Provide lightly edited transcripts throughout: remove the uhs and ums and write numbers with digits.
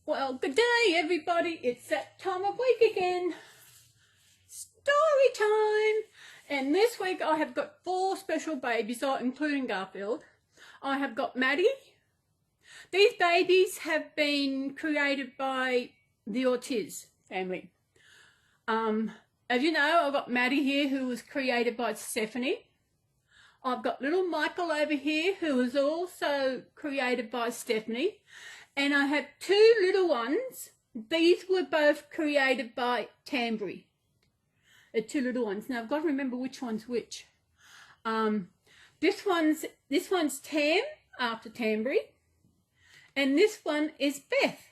Well, good day everybody, it's that time of week again. Story time! And this week I have got 4 special babies, including Garfield. I have got Maddie. These babies have been created by the Ortiz family. As you know, I've got Maddie here, who was created by Stephanie. I've got little Michael over here, who was also created by Stephanie. And I have 2 little ones. These were both created by Tambry. The 2 little ones. Now I've got to remember which one's which. This one's Tam, after Tambry. And this one is Beth.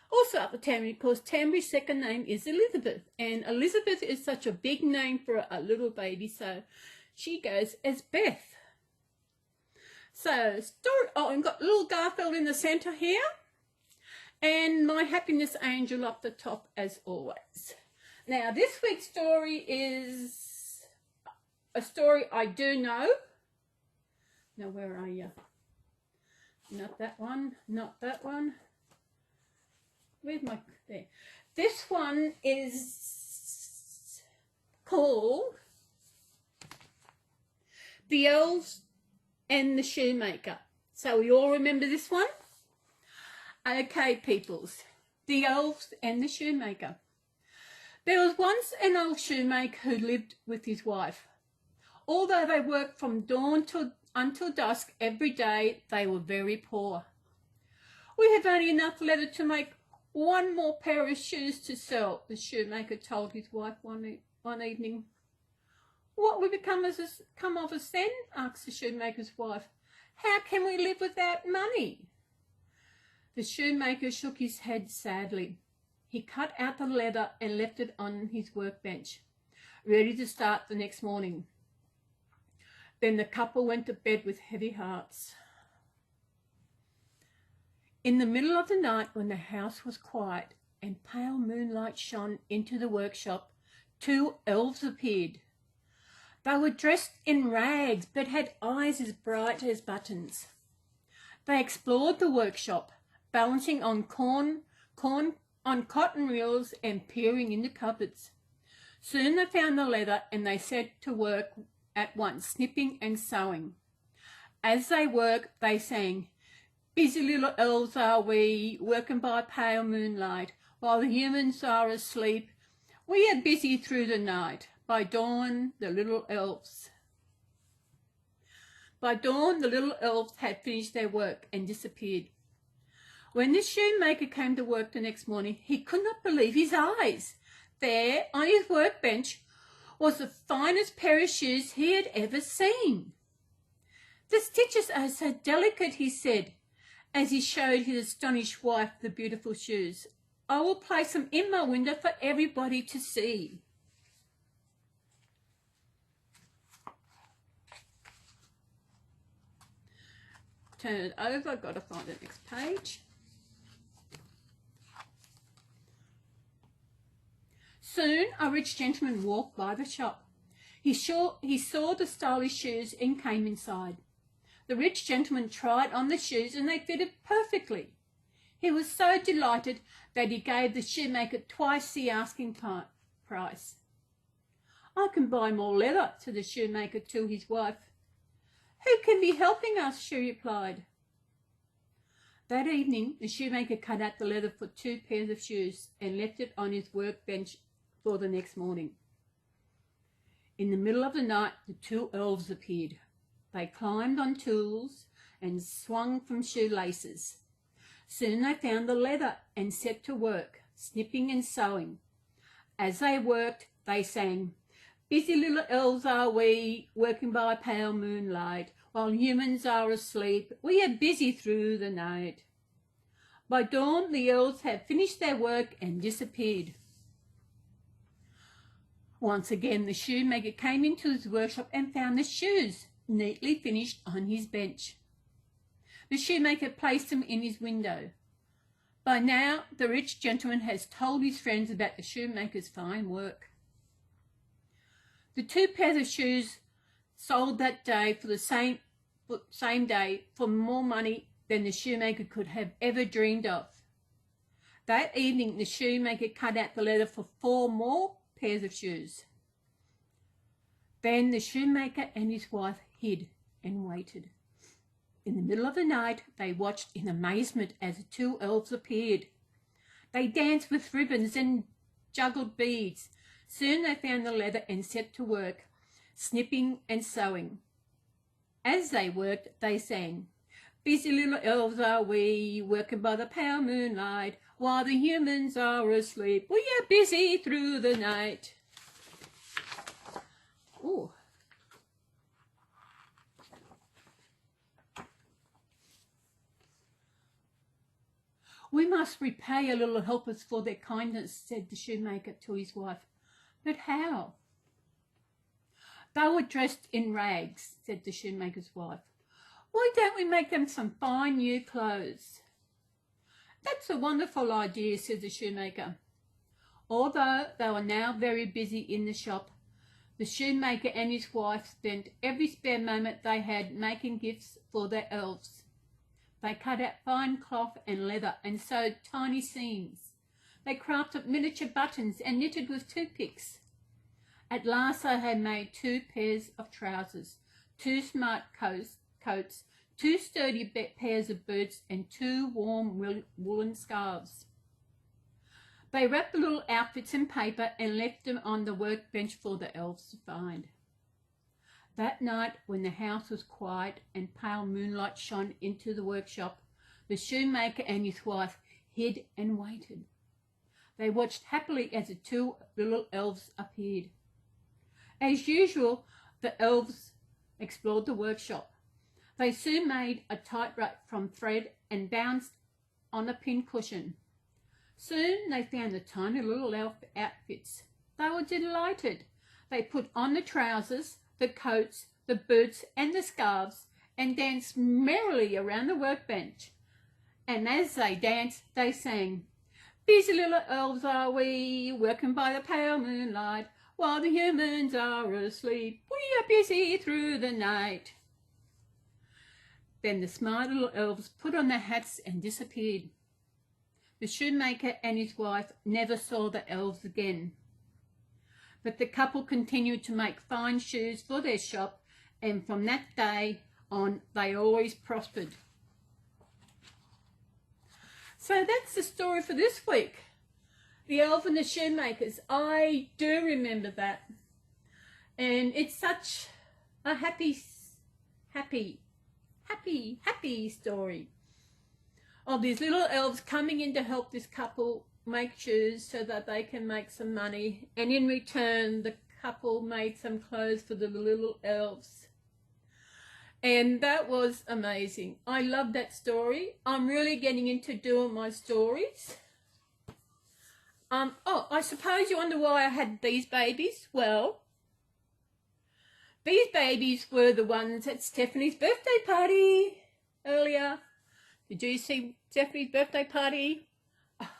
Also after Tambry, because Tambry's second name is Elizabeth. And Elizabeth is such a big name for a little baby, so she goes as Beth. So, I've got little Garfield in the centre here. And my happiness angel up the top as always. Now, this week's story is a story I do know. Now, where are you? Not that one, not that one. Where's my, there. This one is called The Elves and the Shoemaker. So we all remember this one? Okay, peoples. The Elves and the Shoemaker. There was once an old shoemaker who lived with his wife. Although they worked from dawn until dusk every day, they were very poor. We have only enough leather to make 1 more pair of shoes to sell, the shoemaker told his wife one evening. What will come of us then? Asked the shoemaker's wife. How can we live without money? The shoemaker shook his head sadly. He cut out the leather and left it on his workbench, ready to start the next morning. Then the couple went to bed with heavy hearts. In the middle of the night, when the house was quiet and pale moonlight shone into the workshop, 2 elves appeared. They were dressed in rags, but had eyes as bright as buttons. They explored the workshop, balancing on cotton reels and peering in the cupboards. Soon they found the leather and they set to work at once, snipping and sewing. As they worked, they sang, "Busy little elves are we, working by pale moonlight, while the humans are asleep. We are busy through the night. By dawn, the little elves had finished their work and disappeared. When the shoemaker came to work the next morning, he could not believe his eyes. There, on his workbench, was the finest pair of shoes he had ever seen. The stitches are so delicate, he said, as he showed his astonished wife the beautiful shoes. I will place them in my window for everybody to see. Turn it over, I've got to find the next page. Soon a rich gentleman walked by the shop. He saw the stylish shoes and came inside. The rich gentleman tried on the shoes and they fitted perfectly. He was so delighted that he gave the shoemaker twice the asking price. I can buy more leather, said the shoemaker to his wife. Who can be helping us? She replied. That evening, the shoemaker cut out the leather for 2 pairs of shoes and left it on his workbench for the next morning. In the middle of the night, the 2 elves appeared. They climbed on tools and swung from shoelaces. Soon they found the leather and set to work, snipping and sewing. As they worked, they sang, "Busy little elves are we, working by pale moonlight, while humans are asleep. We are busy through the night." By dawn, the elves had finished their work and disappeared. Once again, the shoemaker came into his workshop and found the shoes neatly finished on his bench. The shoemaker placed them in his window. By now, the rich gentleman has told his friends about the shoemaker's fine work. The 2 pairs of shoes sold that day for the same day for more money than the shoemaker could have ever dreamed of. That evening, the shoemaker cut out the leather for 4 more pairs of shoes. Then the shoemaker and his wife hid and waited. In the middle of the night, they watched in amazement as the 2 elves appeared. They danced with ribbons and juggled beads. Soon they found the leather and set to work, snipping and sewing. As they worked, they sang, "Busy little elves are we, working by the pale moonlight, while the humans are asleep. We are busy through the night." Ooh. "We must repay our little helpers for their kindness," said the shoemaker to his wife. "But how?" "They were dressed in rags," said the shoemaker's wife. "Why don't we make them some fine new clothes?" "That's a wonderful idea," said the shoemaker. Although they were now very busy in the shop, the shoemaker and his wife spent every spare moment they had making gifts for their elves. They cut out fine cloth and leather and sewed tiny seams. They crafted miniature buttons and knitted with toothpicks. At last they had made 2 pairs of trousers, 2 smart coats, 2 sturdy pairs of boots, and 2 warm woolen scarves. They wrapped the little outfits in paper and left them on the workbench for the elves to find. That night, when the house was quiet and pale moonlight shone into the workshop, the shoemaker and his wife hid and waited. They watched happily as the 2 little elves appeared. As usual, the elves explored the workshop. They soon made a tightrope from thread and bounced on a pincushion. Soon they found the tiny little elf outfits. They were delighted. They put on the trousers, the coats, the boots, and the scarves, and danced merrily around the workbench. And as they danced, they sang, "Busy little elves are we, working by the pale moonlight, while the humans are asleep. We are busy through the night." Then the smart little elves put on their hats and disappeared. The shoemaker and his wife never saw the elves again. But the couple continued to make fine shoes for their shop, and from that day on they always prospered. So that's the story for this week. The Elf and the Shoemakers. I do remember that. And it's such a happy story of these little elves coming in to help this couple make shoes so that they can make some money. And in return, the couple made some clothes for the little elves. And that was amazing. I love that story. I'm really getting into doing my stories. I suppose you wonder why I had these babies. Well, these babies were the ones at Stephanie's birthday party earlier. Did you see Stephanie's birthday party? Oh,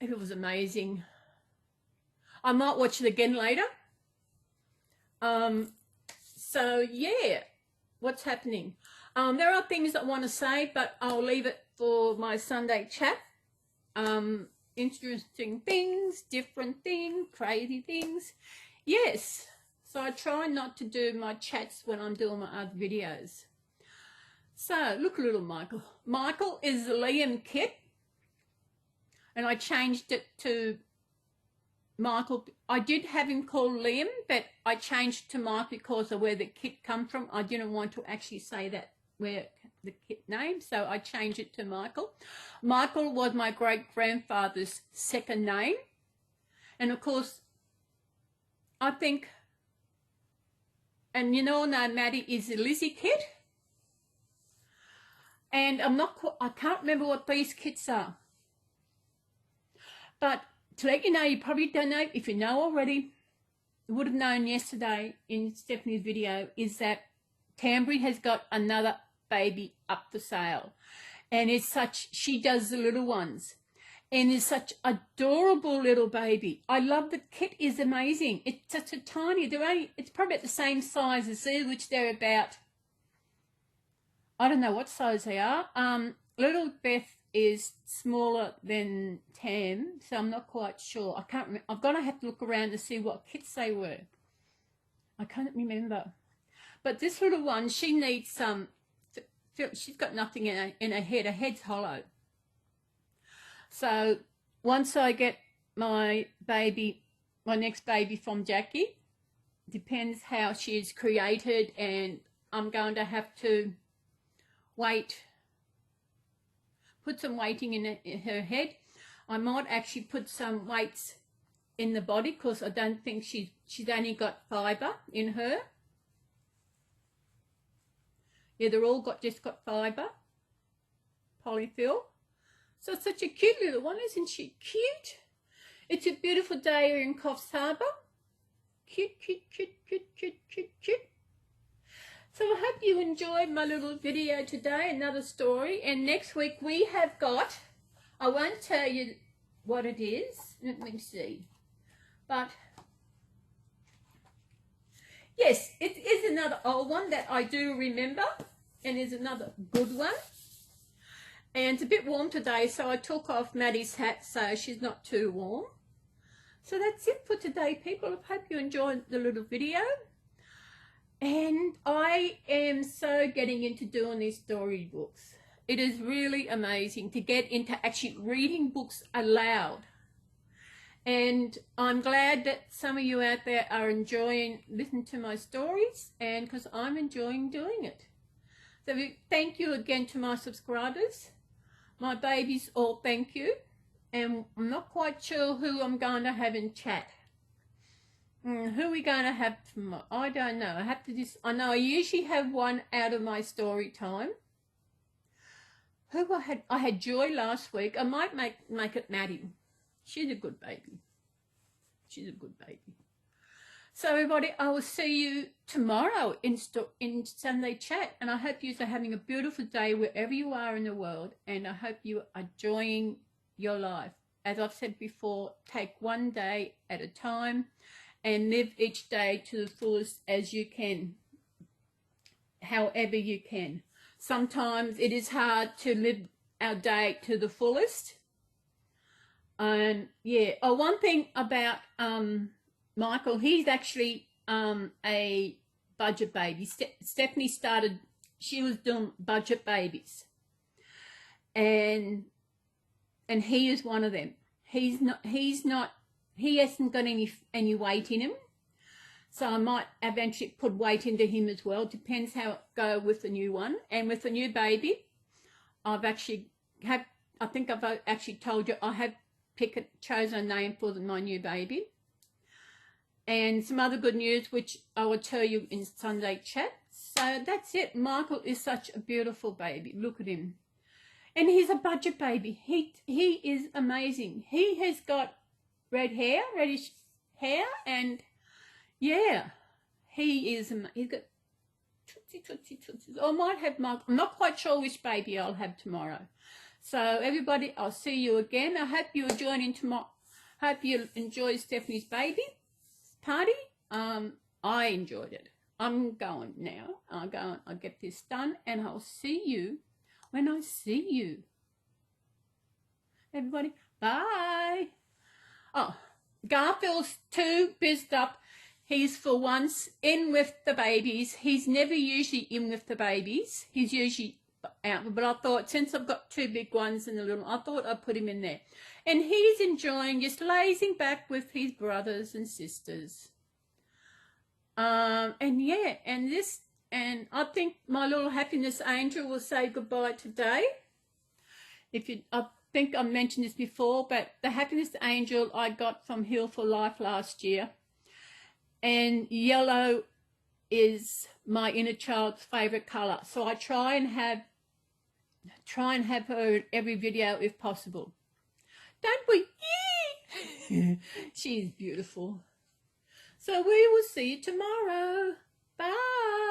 it was amazing. I might watch it again later. So yeah, what's happening? There are things I want to say, but I'll leave it for my Sunday chat. Interesting things, different things, crazy things. Yes, so I try not to do my chats when I'm doing my other videos. So look at little Michael. Michael is the Liam kit, and I changed it to Michael. I did have him called Liam, but I changed to Mike because of where the kit come from. I didn't want to actually say that where the kit name, so I changed it to Michael. Michael was my great-grandfather's second name, and of course I think, and you know, now Maddie is the Lizzie kit, and I can't remember what these kits are, but to let you know, you probably don't know, if you know already, you would have known yesterday in Stephanie's video, is that Tambry has got another baby up for sale, and it's such, she does the little ones, and is such adorable little baby. I love the kit is amazing. It's such a tiny, it's probably about the same size as these, which they're about, I don't know what size they are. Little Beth is smaller than Tam, so I'm not quite sure. I can't remember. I'm going to have to look around to see what kits they were. I can't remember. But this little one, she needs some, she's got nothing in her head. Her head's hollow. So once I get my next baby from Jackie, depends how she's created, and I'm going to have to put some weighting in her head. I might actually put some weights in the body, because I don't think she's only got fibre in her. Yeah, they're all just got fibre, polyfill. So it's such a cute little one, isn't she? Cute. It's a beautiful day here in Coffs Harbour. Cute, cute, cute, cute, cute, cute, cute. So I hope you enjoyed my little video today, another story. And next week we have got, I won't tell you what it is. Let me see. But yes, it is another old one that I do remember, and is another good one. And it's a bit warm today, so I took off Maddie's hat so she's not too warm. So that's it for today, people. I hope you enjoyed the little video. And I am so getting into doing these storybooks. It is really amazing to get into actually reading books aloud. And I'm glad that some of you out there are enjoying listening to my stories, and because I'm enjoying doing it. So thank you again to my subscribers. My babies all thank you. And I'm not quite sure who I'm going to have in chat. Who are we going to have tomorrow? I don't know. I know I usually have one out of my story time. Who I had Joy last week. I might make it Maddie. She's a good baby. She's a good baby. So everybody, I will see you tomorrow in Sunday chat, and I hope you are having a beautiful day wherever you are in the world, and I hope you are enjoying your life. As I've said before, take one day at a time and live each day to the fullest as you can, however you can. Sometimes it is hard to live our day to the fullest. And yeah, one thing about Michael, he's actually a budget baby. Stephanie started, she was doing budget babies, and he is one of them. He hasn't got any weight in him, so I might eventually put weight into him as well. Depends how it go with the new one. And with the new baby, I think I've actually told you I have chosen a name for my new baby. And some other good news, which I will tell you in Sunday chat. So that's it. Michael is such a beautiful baby. Look at him. And he's a budget baby. He is amazing. He has got reddish hair, and yeah, he's got tootsies. I might have Michael. I'm not quite sure which baby I'll have tomorrow. So everybody, I'll see you again. I hope you are joining tomorrow. Hope you enjoy Stephanie's baby party. I enjoyed it. I'm going now. I'll get this done, and I'll see you when I see you. Everybody, bye. Oh, Garfield's too buzzed up. He's for once in with the babies. He's never usually in with the babies. He's usually out, but I thought since I've got two big ones and a little, I thought I'd put him in there. And he's enjoying just lazing back with his brothers and sisters. And yeah, and I think my little happiness angel will say goodbye today. I think I mentioned this before, but the happiness angel I got from Heal for Life last year, and yellow is my inner child's favorite color. So I try and have her in every video if possible. Don't we? She's beautiful. So we will see you tomorrow. Bye.